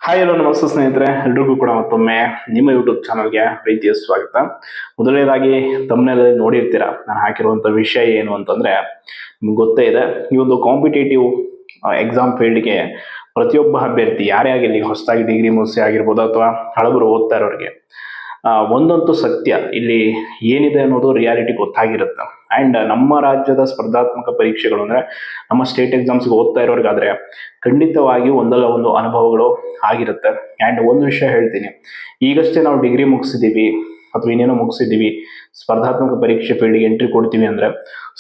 Hi hello ನಮಸ್ತೆ ಸ್ನೇಹಿತರೆ, ಎಲ್ರಿಗೂ ಕೂಡ ಮತ್ತೊಮ್ಮೆ ನಿಮ್ಮ ಯೂಟ್ಯೂಬ್ ಚಾನಲ್ಗೆ ಪ್ರೀತಿಯ ಸ್ವಾಗತ. ಮೊದಲನೇದಾಗಿ ತಮ್ಮನೇಲಿ ನೋಡಿರ್ತೀರಾ ನಾನು ಹಾಕಿರುವಂಥ ವಿಷಯ ಏನು ಅಂತಂದ್ರೆ, ನಿಮ್ಗೆ ಗೊತ್ತೇ ಇದೆ, ಈ ಒಂದು ಕಾಂಪಿಟೇಟಿವ್ ಎಕ್ಸಾಮ್ ಫೀಲ್ಡ್ಗೆ ಪ್ರತಿಯೊಬ್ಬ ಅಭ್ಯರ್ಥಿ ಯಾರೇ ಆಗಿರಲಿ, ಹೊಸದಾಗಿ ಡಿಗ್ರಿ ಮುಗಿಸಿ ಆಗಿರ್ಬೋದು ಅಥವಾ ಹಳಬರು ಓದ್ತಾ ಇರೋರಿಗೆ ಒಂದಂತೂ ಸತ್ಯ, ಇಲ್ಲಿ ಏನಿದೆ ಅನ್ನೋದು ರಿಯಾಲಿಟಿ ಗೊತ್ತಾಗಿರುತ್ತೆ. ಅಂಡ್ ನಮ್ಮ ರಾಜ್ಯದ ಸ್ಪರ್ಧಾತ್ಮಕ ಪರೀಕ್ಷೆಗಳು ಅಂದ್ರೆ ನಮ್ಮ ಸ್ಟೇಟ್ ಎಕ್ಸಾಮ್ಸ್ಗೆ ಓದ್ತಾ ಇರೋರಿಗಾದ್ರೆ ಖಂಡಿತವಾಗಿ ಒಂದಲ್ಲ ಒಂದು ಅನುಭವಗಳು ಆಗಿರುತ್ತೆ. ಅಂಡ್ ಒಂದು ವಿಷಯ ಹೇಳ್ತೀನಿ, ಈಗಷ್ಟೇ ನಾವು ಡಿಗ್ರಿ ಮುಗಿಸಿದೀವಿ ಅಥವಾ ಇನ್ನೇನೋ ಮುಗಿಸಿದೀವಿ, ಸ್ಪರ್ಧಾತ್ಮಕ ಪರೀಕ್ಷೆ ಫೀಲ್ಡ್ಗೆ ಎಂಟ್ರಿ ಕೊಡ್ತೀವಿ ಅಂದ್ರೆ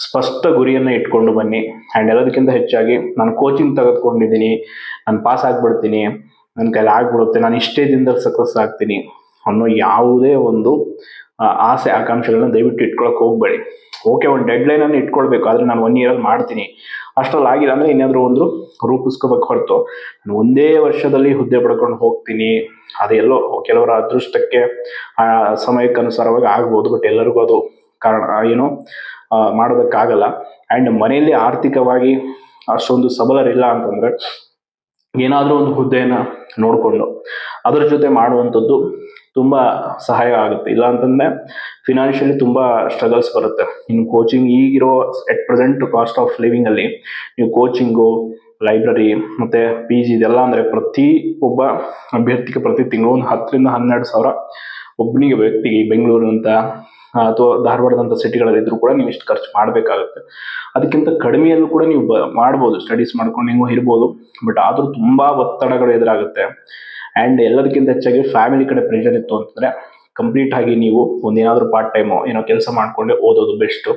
ಸ್ಪಷ್ಟ ಗುರಿಯನ್ನ ಇಟ್ಕೊಂಡು ಬನ್ನಿ. ಅಂಡ್ ಎಲ್ಲದಕ್ಕಿಂತ ಹೆಚ್ಚಾಗಿ ನಾನು ಕೋಚಿಂಗ್ ತೆಗೆದುಕೊಂಡಿದ್ದೀನಿ, ನಾನು ಪಾಸ್ ಆಗ್ಬಿಡ್ತೀನಿ, ನನ್ನ ಕೈಲಿ ಆಗ್ಬಿಡುತ್ತೆ, ನಾನು ಇಷ್ಟೇ ದಿನದಲ್ಲಿ ಸಕ್ಸಸ್ ಆಗ್ತೀನಿ ಅನ್ನೋ ಯಾವುದೇ ಒಂದು ಆಸೆ ಆಕಾಂಕ್ಷೆಗಳನ್ನ ದಯವಿಟ್ಟು ಇಟ್ಕೊಳಕ್ ಹೋಗ್ಬೇಡಿ. ಓಕೆ, ಒಂದು ಡೆಡ್ ಲೈನ್ ಅನ್ನು ಇಟ್ಕೊಳ್ಬೇಕು, ಆದ್ರೆ ನಾನು 1 year ಮಾಡ್ತೀನಿ, ಅಷ್ಟ್ರಲ್ಲಿ ಆಗಿಲ್ಲ ಅಂದ್ರೆ ಏನಾದ್ರು ಒಂದು ರೂಪಿಸ್ಕೋಬೇಕು ಹೊರತು ನಾನು ಒಂದೇ ವರ್ಷದಲ್ಲಿ ಹುದ್ದೆ ಪಡ್ಕೊಂಡು ಹೋಗ್ತೀನಿ, ಅದೆಲ್ಲೋ ಕೆಲವರ ಅದೃಷ್ಟಕ್ಕೆ ಸಮಯಕ್ಕೆ ಅನುಸಾರವಾಗಿ ಆಗ್ಬೋದು, ಬಟ್ ಎಲ್ಲರಿಗೂ ಅದು ಕಾರಣ ಏನೋ ಮಾಡೋದಕ್ಕಾಗಲ್ಲ. ಅಂಡ್ ಮನೆಯಲ್ಲಿ ಆರ್ಥಿಕವಾಗಿ ಅಷ್ಟೊಂದು ಸಬಲರಿಲ್ಲ ಅಂತಂದ್ರೆ ಏನಾದ್ರೂ ಒಂದು ಹುದ್ದೆಯನ್ನ ನೋಡ್ಕೊಂಡು ಅದರ ಜೊತೆ ಮಾಡುವಂಥದ್ದು ತುಂಬಾ ಸಹಾಯ ಆಗುತ್ತೆ. ಇಲ್ಲ ಅಂತಂದ್ರೆ ಫಿನಾನ್ಷಿಯಲಿ ತುಂಬಾ ಸ್ಟ್ರಗಲ್ಸ್ ಬರುತ್ತೆ. ಇನ್ನು ಕೋಚಿಂಗ್ ಈಗಿರೋ at present cost of living ಅಲ್ಲಿ ನೀವು ಕೋಚಿಂಗು, ಲೈಬ್ರರಿ ಮತ್ತೆ PG ಇದೆಲ್ಲ ಅಂದ್ರೆ ಪ್ರತಿ ಒಬ್ಬ ಅಭ್ಯರ್ಥಿಗೆ ಪ್ರತಿ ತಿಂಗಳು ಒಂದು 10,000-12,000 ಒಬ್ಬನಿಗೆ ವ್ಯಕ್ತಿಗೆ ಬೆಂಗಳೂರು ಅಂತ ಅಥವಾ ಧಾರವಾಡದಂತ ಸಿಟಿಗಳಲ್ಲಿ ಇದ್ರೂ ಕೂಡ ನೀವು ಇಷ್ಟು ಖರ್ಚು ಮಾಡಬೇಕಾಗುತ್ತೆ. ಅದಕ್ಕಿಂತ ಕಡಿಮೆಯಲ್ಲೂ ಕೂಡ ನೀವು ಮಾಡ್ಬೋದು, ಸ್ಟಡೀಸ್ ಮಾಡ್ಕೊಂಡು ನೀವು ಇರ್ಬೋದು, ಬಟ್ ಆದ್ರೂ ತುಂಬಾ ಒತ್ತಡಗಳು ಎದುರಾಗುತ್ತೆ. ಅಂಡ್ ಎಲ್ಲದಕ್ಕಿಂತ ಹೆಚ್ಚಾಗಿ ಫ್ಯಾಮಿಲಿ ಕಡೆ ಪ್ರೆಷರ್ ಇತ್ತು ಅಂತಂದ್ರೆ ಕಂಪ್ಲೀಟ್ ಆಗಿ ನೀವು ಒಂದೇನಾದ್ರೂ ಪಾರ್ಟ್ ಟೈಮು ಏನೋ ಕೆಲಸ ಮಾಡ್ಕೊಂಡೆ ಓದೋದು ಬೆಸ್ಟ್.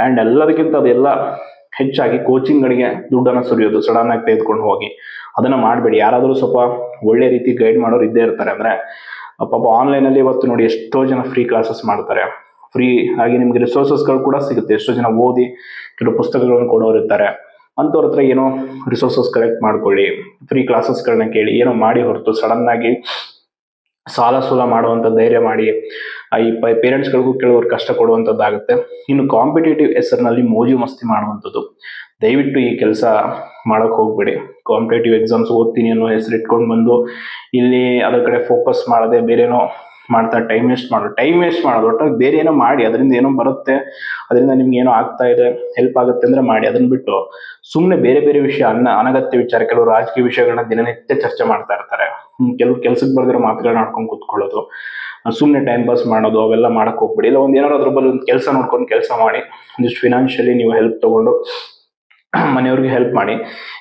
ಅಂಡ್ ಎಲ್ಲದಕ್ಕಿಂತ ಅದೆಲ್ಲ ಹೆಚ್ಚಾಗಿ ಕೋಚಿಂಗ್ಗಳಿಗೆ ದುಡ್ಡನ್ನು ಸುರಿಯೋದು, ಸಡನ್ ಆಗಿ ತೆಗೆದುಕೊಂಡು ಹೋಗಿ ಅದನ್ನ ಮಾಡಬೇಡಿ. ಯಾರಾದರೂ ಸ್ವಲ್ಪ ಒಳ್ಳೆ ರೀತಿ ಗೈಡ್ ಮಾಡೋರು ಇದ್ದೇ ಇರ್ತಾರೆ. ಅಂದ್ರೆ ಪಾಪ ಆನ್ಲೈನ್ ಅಲ್ಲಿ ಇವತ್ತು ನೋಡಿ ಎಷ್ಟೋ ಜನ ಫ್ರೀ ಕ್ಲಾಸಸ್ ಮಾಡ್ತಾರೆ, ಫ್ರೀ ಆಗಿ ನಿಮ್ಗೆ ರಿಸೋರ್ಸಸ್ಗಳು ಕೂಡ ಸಿಗುತ್ತೆ. ಎಷ್ಟೋ ಜನ ಓದಿ ಕೆಲವು ಪುಸ್ತಕಗಳನ್ನು ಕೊಡೋರು ಇರ್ತಾರೆ, ಅಂಥವ್ರ ಹತ್ರ ಏನೋ ರಿಸೋರ್ಸಸ್ ಕಲೆಕ್ಟ್ ಮಾಡ್ಕೊಳ್ಳಿ, ಫ್ರೀ ಕ್ಲಾಸಸ್ಗಳನ್ನ ಕೇಳಿ, ಏನೋ ಮಾಡಿ ಹೊರತು ಸಡನ್ ಆಗಿ ಸಾಲ ಸೂಲ ಮಾಡುವಂಥ ಧೈರ್ಯ ಮಾಡಿ ಈ ಪೇರೆಂಟ್ಸ್ಗಳಿಗೂ ಕೆಲವರು ಕಷ್ಟ ಕೊಡುವಂಥದ್ದಾಗುತ್ತೆ. ಇನ್ನು ಕಾಂಪಿಟೇಟಿವ್ ಹೆಸರಿನಲ್ಲಿ ಮೋಜು ಮಸ್ತಿ ಮಾಡುವಂಥದ್ದು ದಯವಿಟ್ಟು ಈ ಕೆಲಸ ಮಾಡಕ್ ಹೋಗ್ಬೇಡಿ. ಕಾಂಪಿಟೇಟಿವ್ ಎಕ್ಸಾಮ್ಸ್ ಓದ್ತೀನಿ ಅನ್ನೋ ಹೆಸರು ಇಟ್ಕೊಂಡು ಬಂದು ಇಲ್ಲಿ ಅದರ ಕಡೆ ಫೋಕಸ್ ಮಾಡದೆ ಬೇರೆನೋ ಮಾಡ್ತಾ ಟೈಮ್ ವೇಸ್ಟ್ ಮಾಡೋದು. ಒಟ್ಟಾಗಿ ಬೇರೆ ಏನೋ ಮಾಡಿ, ಅದರಿಂದ ಏನೋ ಬರುತ್ತೆ, ಅದರಿಂದ ನಿಮ್ಗೆ ಏನೋ ಆಗ್ತಾ ಇದೆ, ಹೆಲ್ಪ್ ಆಗುತ್ತೆ ಅಂದ್ರೆ ಮಾಡಿ. ಅದನ್ನ ಬಿಟ್ಟು ಸುಮ್ಮನೆ ಬೇರೆ ಬೇರೆ ವಿಷಯ, ಅನಗತ್ಯ ವಿಚಾರ, ಕೆಲವು ರಾಜಕೀಯ ವಿಷಯಗಳನ್ನ ದಿನನಿತ್ಯ ಚರ್ಚೆ ಮಾಡ್ತಾ ಇರ್ತಾರೆ, ಕೆಲವು ಕೆಲ್ಸಕ್ಕೆ ಬರ್ದಿರೋ ಮಾತುಗಳನ್ನ ಆಡ್ಕೊಂಡು ಕೂತ್ಕೊಳ್ಳೋದು, ಸುಮ್ಮನೆ ಟೈಮ್ ಪಾಸ್ ಮಾಡೋದು, ಅವೆಲ್ಲ ಮಾಡಕ್ ಹೋಗ್ಬೇಡಿ. ಇಲ್ಲ ಏನಾದ್ರು ಅದ್ರ ಬಗ್ಗೆ ಒಂದು ಕೆಲಸ ನೋಡ್ಕೊಂಡು ಕೆಲಸ ಮಾಡಿ, ಒಂದಿಷ್ಟು ಫಿನಾನ್ಷಿಯಲಿ ನೀವು ಹೆಲ್ಪ್ ತಗೊಂಡು ಮನೆಯವ್ರಿಗೆ ಹೆಲ್ಪ್ ಮಾಡಿ.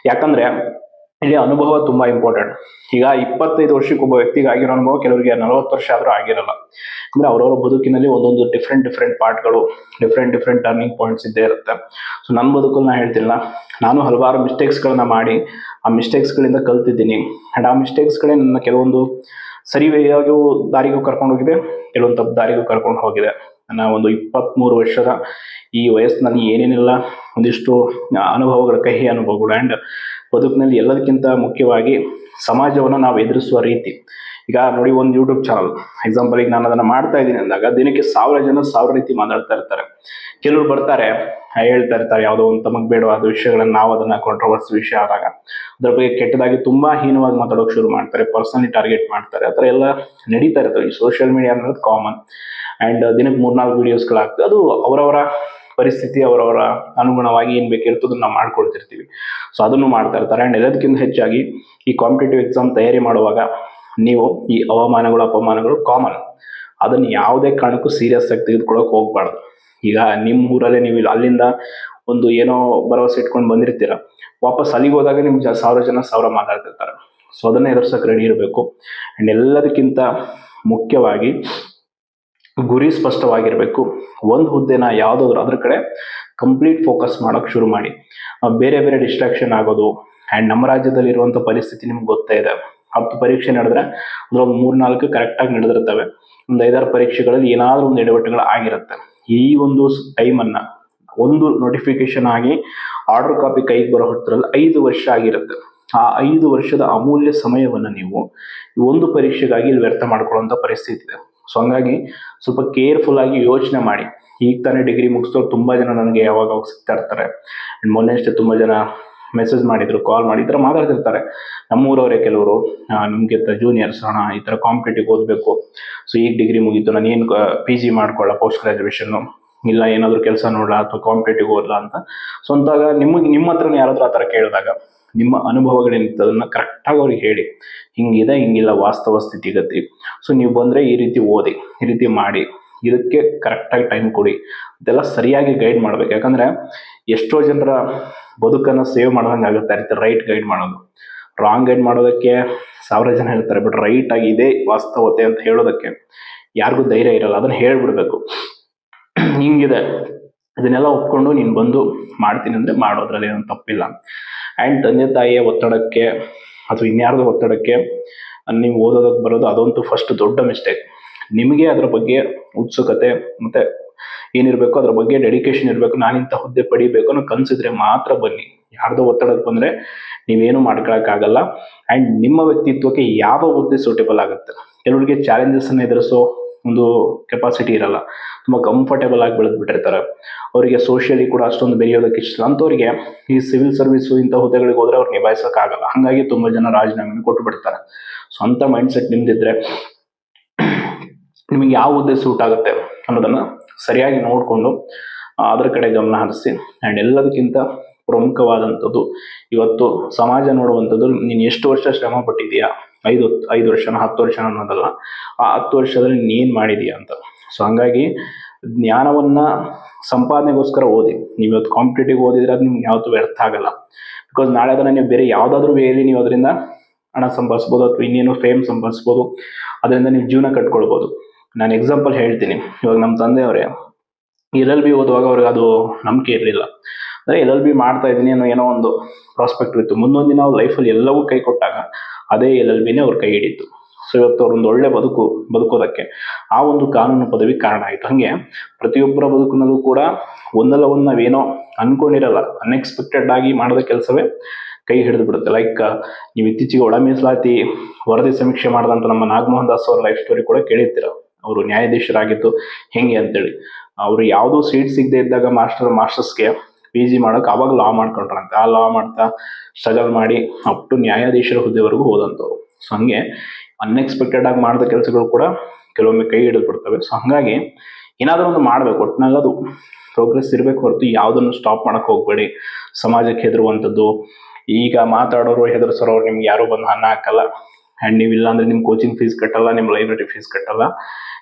ಯಾಕಂದ್ರೆ ಇಲ್ಲಿ ಅನುಭವ ತುಂಬಾ ಇಂಪಾರ್ಟೆಂಟ್. ಈಗ 25 ವರ್ಷಕ್ಕೆ ಒಬ್ಬ ವ್ಯಕ್ತಿಗೆ ಆಗಿರೋ ಅನುಭವ ಕೆಲವರಿಗೆ 40 ವರ್ಷ ಆದ್ರೂ ಆಗಿರಲ್ಲ. ಅಂದ್ರೆ ಅವರವರ ಬದುಕಿನಲ್ಲಿ ಒಂದೊಂದು ಡಿಫ್ರೆಂಟ್ ಪಾರ್ಟ್ಗಳು, ಡಿಫ್ರೆಂಟ್ ಟರ್ನಿಂಗ್ ಪಾಯಿಂಟ್ಸ್ ಇದ್ದೇ ಇರುತ್ತೆ. ಸೊ ನನ್ನ ಬದುಕಲ್ಲಿ ಹೇಳ್ತಿಲ್ಲ, ನಾನು ಹಲವಾರು ಮಿಸ್ಟೇಕ್ಸ್ಗಳನ್ನ ಮಾಡಿ ಆ ಮಿಸ್ಟೇಕ್ಸ್ಗಳಿಂದ ಕಲ್ತಿದ್ದೀನಿ. ಅಂಡ್ ಆ ಮಿಸ್ಟೇಕ್ಸ್ಗಳೇ ನನ್ನ ಕೆಲವೊಂದು ಸರಿಯಾಗಿ ದಾರಿಗೂ ಕರ್ಕೊಂಡು ಹೋಗಿದೆ, ಕೆಲವೊಂದು ತಪ್ಪು ದಾರಿಗೂ ಕರ್ಕೊಂಡು ಹೋಗಿದೆ. ನನ್ನ ಒಂದು 23 ವರ್ಷದ ಈ ವಯಸ್ಸಿನಲ್ಲಿ ಏನೇನೆಲ್ಲ ಒಂದಿಷ್ಟು ಅನುಭವಗಳು, ಕಹಿ ಅನುಭವಗಳು, ಅಂಡ್ ಬದುಕಿನಲ್ಲಿ ಎಲ್ಲದಕ್ಕಿಂತ ಮುಖ್ಯವಾಗಿ ಸಮಾಜವನ್ನು ನಾವು ಎದುರಿಸುವ ರೀತಿ. ಈಗ ನೋಡಿ, ಒಂದು ಯೂಟ್ಯೂಬ್ ಚಾನಲ್ ಎಕ್ಸಾಂಪಲ್, ಈಗ ನಾನು ಅದನ್ನ ಮಾಡ್ತಾ ಇದ್ದೀನಿ ಅಂದಾಗ ದಿನಕ್ಕೆ 1000 ಜನ 1000 ರೀತಿ ಮಾತಾಡ್ತಾ ಇರ್ತಾರೆ. ಕೆಲವರು ಬರ್ತಾರೆ, ಹೇಳ್ತಾ ಇರ್ತಾರೆ ಯಾವುದೋ ಒಂದು ತಮಗ್ ಬೇಡವಾದ ವಿಷಯಗಳನ್ನ, ನಾವು ಅದನ್ನ ಕಾಂಟ್ರವರ್ಸಿ ವಿಷಯ ಆದಾಗ ಅದ್ರ ಬಗ್ಗೆ ಕೆಟ್ಟದಾಗಿ ತುಂಬಾ ಹೀನವಾಗಿ ಮಾತಾಡೋಕೆ ಶುರು ಮಾಡ್ತಾರೆ, ಪರ್ಸನಲಿ ಟಾರ್ಗೆಟ್ ಮಾಡ್ತಾರೆ. ಆ ಥರ ಎಲ್ಲ ನಡೀತಾ ಇರ್ತವೆ. ಈ ಸೋಷಿಯಲ್ ಮೀಡಿಯಾ ಅನ್ನೋದು ಕಾಮನ್. ಅಂಡ್ ದಿನಕ್ಕೆ 3-4 ವಿಡಿಯೋಸ್ಗಳಾಗ್ತದೆ. ಅದು ಅವರವರ ಪರಿಸ್ಥಿತಿ, ಅವರವರ ಅನುಗುಣವಾಗಿ ಏನ್ ಬೇಕಿರ್ತದೋ ನಾವು ಮಾಡ್ಕೊಳ್ತಿರ್ತೀವಿ. ಸೊ ಅದನ್ನು ಮಾಡ್ತಾ ಇರ್ತಾರೆ. ಅಂಡ್ ಎಲ್ಲದಕ್ಕಿಂತ ಹೆಚ್ಚಾಗಿ ಈ ಕಾಂಪಿಟೇಟಿವ್ ಎಕ್ಸಾಮ್ ತಯಾರಿ ಮಾಡುವಾಗ ನೀವು ಈ ಅವಮಾನಗಳು, ಅಪಮಾನಗಳು ಕಾಮನ್, ಅದನ್ನ ಯಾವುದೇ ಕಾರಣಕ್ಕೂ ಸೀರಿಯಸ್ ಆಗಿ ತೆಗೆದುಕೊಳ್ಳೋಕೆ ಹೋಗ್ಬಾರ್ದು. ಈಗ ನಿಮ್ಮ ಊರಲ್ಲೇ ನೀವು ಅಲ್ಲಿಂದ ಒಂದು ಏನೋ ಭರವಸೆ ಇಟ್ಕೊಂಡು ಬಂದಿರ್ತೀರ, ವಾಪಸ್ ಅಲ್ಲಿಗೆ ಹೋದಾಗ ನಿಮ್ಗೆ 1000 ಜನ 1000 ಮಾತಾಡ್ತಿರ್ತಾರೆ. ಸೊ ಅದನ್ನ ಎದುರ್ಸಕ್ ರೆಡಿ ಇರಬೇಕು. ಅಂಡ್ ಎಲ್ಲದಕ್ಕಿಂತ ಮುಖ್ಯವಾಗಿ ಗುರಿ ಸ್ಪಷ್ಟವಾಗಿರ್ಬೇಕು. ಒಂದು ಹುದ್ದೆನ ಯಾವ್ದಾದ್ರು ಅದ್ರ ಕಡೆ ಕಂಪ್ಲೀಟ್ ಫೋಕಸ್ ಮಾಡೋಕ್ ಶುರು ಮಾಡಿ. ಬೇರೆ ಬೇರೆ ಡಿಸ್ಟ್ರಾಕ್ಷನ್ ಆಗೋದು. ಅಂಡ್ ನಮ್ಮ ರಾಜ್ಯದಲ್ಲಿ ಇರುವಂತ ಪರಿಸ್ಥಿತಿ ನಿಮ್ಗೆ ಗೊತ್ತೇ ಇದೆ. 10 ಪರೀಕ್ಷೆ ನಡೆದ್ರೆ ಅದ್ರೊಂದು 3-4 ಕರೆಕ್ಟ್ ಆಗಿ ನಡೆದಿರ್ತವೆ. ಒಂದು 5-6 ಪರೀಕ್ಷೆಗಳಲ್ಲಿ ಏನಾದ್ರೂ ಒಂದು ಎಡವಟ್ಟುಗಳು ಆಗಿರುತ್ತೆ. ಈ ಒಂದು ಟೈಮನ್ನ, ಒಂದು ನೋಟಿಫಿಕೇಶನ್ ಆಗಿ ಆರ್ಡರ್ ಕಾಪಿ ಕೈಗೆ ಬರೋ ಹೊತ್ತರಲ್ಲಿ 5 ವರ್ಷ ಆಗಿರುತ್ತೆ. ಆ 5 ವರ್ಷದ ಅಮೂಲ್ಯ ಸಮಯವನ್ನ ನೀವು ಒಂದು ಪರೀಕ್ಷೆಗಾಗಿ ಇಲ್ಲಿ ವ್ಯರ್ಥ ಮಾಡ್ಕೊಳ್ಳುವಂತ ಪರಿಸ್ಥಿತಿ ಇದೆ. ಸೊ ಹಂಗಾಗಿ ಸ್ವಲ್ಪ ಕೇರ್ಫುಲ್ ಆಗಿ ಯೋಚನೆ ಮಾಡಿ. ಈಗ ತಾನೇ ಡಿಗ್ರಿ ಮುಗಿಸೋರು ತುಂಬಾ ಜನ ನನಗೆ ಯಾವಾಗ ಸಿಗ್ತಾ ಇರ್ತಾರೆ. ಮೊನ್ನೆ ಅಷ್ಟೇ ತುಂಬಾ ಜನ ಮೆಸೇಜ್ ಮಾಡಿದ್ರು, ಕಾಲ್ ಮಾಡಿ, ಈ ಥರ ಮಾತಾಡ್ತಿರ್ತಾರೆ. ನಮ್ಮೂರವರೇ ಕೆಲವರು, ನಮಗೆ ಜೂನಿಯರ್ಸ್, ಅಣ್ಣ ಈ ಥರ ಕಾಂಪಿಟೇಟಿವ್ ಓದಬೇಕು, ಸೊ ಈಗ ಡಿಗ್ರಿ ಮುಗೀತು, ನಾನು ಏನು PG ಮಾಡ್ಕೊಳ್ಳ, ಪೋಸ್ಟ್ ಗ್ರಾಜುಯೇಷನ್ನು, ಇಲ್ಲ ಏನಾದರೂ ಕೆಲಸ ನೋಡಲ್ಲ ಅಥವಾ ಕಾಂಪಿಟೇಟಿವ್ ಓದಲ್ಲ ಅಂತ. ಸೊ ಅಂತಾಗ ನಿಮ್ಮ ಹತ್ರನೇ ಯಾರಾದರೂ ಆ ಥರ ಕೇಳಿದಾಗ ನಿಮ್ಮ ಅನುಭವಗಳೇನಿತ್ತು ಅದನ್ನು ಕರೆಕ್ಟಾಗಿ ಅವ್ರಿಗೆ ಹೇಳಿ, ಹಿಂಗಿದೆ ಹಿಂಗಿಲ್ಲ ವಾಸ್ತವ ಸ್ಥಿತಿಗತಿ, ಸೊ ನೀವು ಬಂದರೆ ಈ ರೀತಿ ಓದಿ, ಈ ರೀತಿ ಮಾಡಿ, ಇದಕ್ಕೆ ಕರೆಕ್ಟಾಗಿ ಟೈಮ್ ಕೊಡಿ ಇದೆಲ್ಲ ಸರಿಯಾಗಿ ಗೈಡ್ ಮಾಡ್ಬೇಕು. ಯಾಕಂದರೆ ಎಷ್ಟೋ ಜನರ ಬದುಕನ್ನು ಸೇವ್ ಮಾಡ್ದಂಗೆ ಆಗುತ್ತೆ ಆ ರೀತಿ ರೈಟ್ ಗೈಡ್ ಮಾಡೋದು. ರಾಂಗ್ ಗೈಡ್ ಮಾಡೋದಕ್ಕೆ 1000 ಜನ ಹೇಳ್ತಾರೆ, ಬಟ್ ರೈಟ್ ಆಗಿ ಇದೇ ವಾಸ್ತವತೆ ಅಂತ ಹೇಳೋದಕ್ಕೆ ಯಾರಿಗೂ ಧೈರ್ಯ ಇರಲ್ಲ. ಅದನ್ನು ಹೇಳ್ಬಿಡ್ಬೇಕು, ಹಿಂಗಿದೆ, ಇದನ್ನೆಲ್ಲ ಒಪ್ಕೊಂಡು ನೀನು ಬಂದು ಮಾಡ್ತೀನಿ ಅಂದರೆ ಮಾಡೋದ್ರಲ್ಲಿ ಏನೂ ತಪ್ಪಿಲ್ಲ. ಆ್ಯಂಡ್ ತಂದೆ ತಾಯಿಯ ಒತ್ತಡಕ್ಕೆ ಅಥವಾ ಇನ್ಯಾರ್ದೋ ಒತ್ತಡಕ್ಕೆ ನೀವು ಓದೋದಕ್ಕೆ ಬರೋದು ಅದಂತೂ ಫಸ್ಟ್ ದೊಡ್ಡ ಮಿಸ್ಟೇಕ್. ನಿಮಗೆ ಅದರ ಬಗ್ಗೆ ಉತ್ಸುಕತೆ ಮತ್ತು ಏನಿರಬೇಕು ಅದ್ರ ಬಗ್ಗೆ ಡೆಡಿಕೇಶನ್ ಇರಬೇಕು. ನಾನಿಂಥ ಹುದ್ದೆ ಪಡಿಬೇಕು ಅನ್ನೋ ಕನಸಿದ್ರೆ ಮಾತ್ರ ಬನ್ನಿ. ಯಾರ್ದೋ ಒತ್ತಡಕ್ಕೆ ಬಂದರೆ ನೀವೇನು ಮಾಡ್ಕೊಳಕ್ಕಾಗಲ್ಲ. ಆ್ಯಂಡ್ ನಿಮ್ಮ ವ್ಯಕ್ತಿತ್ವಕ್ಕೆ ಯಾವ ಹುದ್ದೆ ಸೂಟೇಬಲ್ ಆಗುತ್ತೆ. ಕೆಲವರಿಗೆ ಚಾಲೆಂಜಸ್ಸನ್ನು ಎದುರಿಸೋ ಒಂದು ಕೆಪಾಸಿಟಿ ಇರಲ್ಲ, ತುಂಬ ಕಂಫರ್ಟೇಬಲ್ ಆಗಿ ಬೆಳೆದ್ಬಿಟ್ಟಿರ್ತಾರೆ, ಅವರಿಗೆ ಸೋಷಿಯಲಿ ಕೂಡ ಅಷ್ಟೊಂದು ಬೆರೆಯೋದಕ್ಕೆ ಇಷ್ಟ. ಅಂಥವ್ರಿಗೆ ಈ ಸಿವಿಲ್ ಸರ್ವಿಸು ಇಂಥ ಹುದ್ದೆಗಳಿಗೆ ಹೋದರೆ ಅವ್ರು ನಿಭಾಯಿಸೋಕ್ಕಾಗಲ್ಲ. ಹಾಗಾಗಿ ತುಂಬ ಜನ ರಾಜೀನಾಮೆ ಕೊಟ್ಟು ಬಿಡ್ತಾರೆ. ಸೊ ಅಂಥ ಮೈಂಡ್ಸೆಟ್ ನಿಮ್ದಿದ್ರೆ ನಿಮಗೆ ಯಾವ ಹುದ್ದೆ ಸೂಟ್ ಆಗುತ್ತೆ ಅನ್ನೋದನ್ನು ಸರಿಯಾಗಿ ನೋಡಿಕೊಂಡು ಅದರ ಕಡೆ ಗಮನ ಹರಿಸಿ. ಆ್ಯಂಡ್ ಎಲ್ಲದಕ್ಕಿಂತ ಪ್ರಮುಖವಾದಂಥದ್ದು ಇವತ್ತು ಸಮಾಜ ನೋಡುವಂಥದ್ದು, ನೀನು ಎಷ್ಟು ವರ್ಷ ಶ್ರಮ ಪಟ್ಟಿದ್ದೀಯಾ, 5 ವರ್ಷನ 10 ವರ್ಷನ ಅನ್ನೋದಲ್ಲ, ಆ 10 ವರ್ಷದಲ್ಲಿ ನೀನು ಮಾಡಿದೀಯಾ ಅಂತ. ಸೊ ಹಂಗಾಗಿ ಜ್ಞಾನವನ್ನು ಸಂಪಾದನೆಗೋಸ್ಕರ ಓದಿ. ನೀವು ಇವತ್ತು ಕಾಂಪಿಟೇಟಿವ್ ಓದಿದ್ರೆ ಅದು ನಿಮ್ಗೆ ಯಾವತ್ತೂ ವ್ಯರ್ಥ ಆಗಲ್ಲ. ಬಿಕಾಸ್ ನಾಳೆ ಅದನ್ನು ನೀವು ಬೇರೆ ಯಾವುದಾದ್ರೂ ವೇಲಿ ನೀವು ಅದರಿಂದ ಹಣ ಸಂಪಾದಿಸ್ಬೋದು ಅಥವಾ ಇನ್ನೇನು ಫೇಮ್ ಸಂಪಾದಿಸ್ಬೋದು, ಅದರಿಂದ ನೀವು ಜೀವನ ಕಟ್ಕೊಳ್ಬೋದು. ನಾನು ಎಕ್ಸಾಂಪಲ್ ಹೇಳ್ತೀನಿ. ಇವಾಗ ನಮ್ಮ ತಂದೆಯವರೇ LLB ಓದುವಾಗ ಅವ್ರಿಗೆ ಅದು ನಂಬಿಕೆ ಇರಲಿಲ್ಲ. ಅಂದರೆ LLB ಮಾಡ್ತಾ ಇದ್ದೀನಿ ಅನ್ನೋ ಏನೋ ಒಂದು ಪ್ರಾಸ್ಪೆಕ್ಟ್ ಇತ್ತು. ಮುಂದೊಂದು ದಿನ ಅವ್ರ ಲೈಫಲ್ಲಿ ಎಲ್ಲವೂ ಕೈ ಕೊಟ್ಟಾಗ ಅದೇ LLBನೇ ಅವ್ರ ಕೈ ಹಿಡಿತು. ಸೊ ಇವತ್ತು ಅವ್ರೊಂದು ಒಳ್ಳೆ ಬದುಕೋದಕ್ಕೆ ಆ ಒಂದು ಕಾನೂನು ಪದವಿ ಕಾರಣ ಆಯಿತು. ಹಾಗೆ ಪ್ರತಿಯೊಬ್ಬರ ಬದುಕಿನಲ್ಲೂ ಕೂಡ ಒಂದಲ್ಲ ಒಂದು ನಾವೇನೋ ಅನ್ಕೊಂಡಿರಲ್ಲ, ಅನ್ಎಕ್ಸ್ಪೆಕ್ಟೆಡ್ ಆಗಿ ಮಾಡಿದ ಕೆಲಸವೇ ಕೈ ಹಿಡಿದು ಬಿಡುತ್ತೆ. ಲೈಕ್ ನೀವು ಇತ್ತೀಚೆಗೆ ಒಳ ಮೀಸಲಾತಿ ವರದಿ ಸಮೀಕ್ಷೆ ಮಾಡಿದಂಥ ನಮ್ಮ ನಾಗಮೋಹನ್ ದಾಸ್ ಅವ್ರ ಲೈಫ್ ಸ್ಟೋರಿ ಕೂಡ ಕೇಳಿರ್ತೀರ. ಅವರು ನ್ಯಾಯಾಧೀಶರಾಗಿದ್ದು ಹೆಂಗೆ ಅಂತೇಳಿ. ಅವರು ಯಾವುದೂ ಸೀಟ್ ಸಿಗದೆ ಇದ್ದಾಗ ಮಾಸ್ಟರ್ಸ್ಗೆ PG ಮಾಡೋಕೆ ಆವಾಗ ಲಾ ಮಾಡ್ಕೊಂಡ್ರಂತೆ. ಆ ಲಾ ಮಾಡ್ತಾ ಸ್ಟ್ರಗಲ್ ಮಾಡಿ ಅಪ್ ಟು ನ್ಯಾಯಾಧೀಶರ ಹುದ್ದೆವರೆಗೂ ಹೋದಂಥವ್ರು. ಸೊ ಹಂಗೆ ಅನ್ಎಕ್ಸ್ಪೆಕ್ಟೆಡ್ ಆಗಿ ಮಾಡಿದ ಕೆಲಸಗಳು ಕೂಡ ಕೆಲವೊಮ್ಮೆ ಕೈ ಹಿಡಿದು ಬಿಡ್ತವೆ. ಸೊ ಹಾಗಾಗಿ ಏನಾದರೂ ಒಂದು ಮಾಡಬೇಕು, ಒಟ್ಟಿನಲ್ಲಿ ಅದು ಪ್ರೋಗ್ರೆಸ್ ಇರಬೇಕು ಹೊರತು ಯಾವುದನ್ನು ಸ್ಟಾಪ್ ಮಾಡೋಕ್ಕೆ ಹೋಗಬೇಡಿ. ಸಮಾಜಕ್ಕೆ ಹೆದರುವಂಥದ್ದು, ಈಗ ಮಾತಾಡೋರು ಹೆದರ್ಸೋರು ನಿಮ್ಗೆ ಯಾರೂ ಬಂದು ಅನ್ನ ಹಾಕಲ್ಲ. ಆ್ಯಂಡ್ ನೀವು ಇಲ್ಲ ಅಂದರೆ ನಿಮ್ಮ ಕೋಚಿಂಗ್ ಫೀಸ್ ಕಟ್ಟಲ್ಲ, ನಿಮ್ಮ ಲೈಬ್ರರಿ ಫೀಸ್ ಕಟ್ಟಲ್ಲ,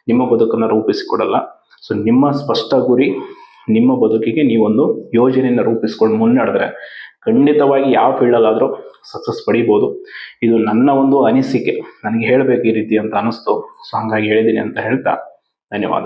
ನಿಮ್ಮ ಬದುಕನ್ನು ರೂಪಿಸಿಕೊಡಲ್ಲ. ಸೊ ನಿಮ್ಮ ಸ್ಪಷ್ಟ ಗುರಿ, ನಿಮ್ಮ ಬದುಕಿಗೆ ನೀವೊಂದು ಯೋಜನೆಯನ್ನು ರೂಪಿಸ್ಕೊಂಡು ಮುನ್ನಡೆದ್ರೆ ಖಂಡಿತವಾಗಿ ಯಾವ ಫೀಲ್ಡಲ್ಲಾದರೂ ಸಕ್ಸಸ್ ಪಡಿಬೋದು. ಇದು ನನ್ನ ಒಂದು ಅನಿಸಿಕೆ, ನನಗೆ ಹೇಳಬೇಕು ಈ ರೀತಿ ಅಂತ ಅನ್ನಿಸ್ತು. ಸೊ ಹಾಗಾಗಿ ಹೇಳಿದ್ದೀನಿ ಅಂತ ಹೇಳ್ತಾ ಧನ್ಯವಾದ.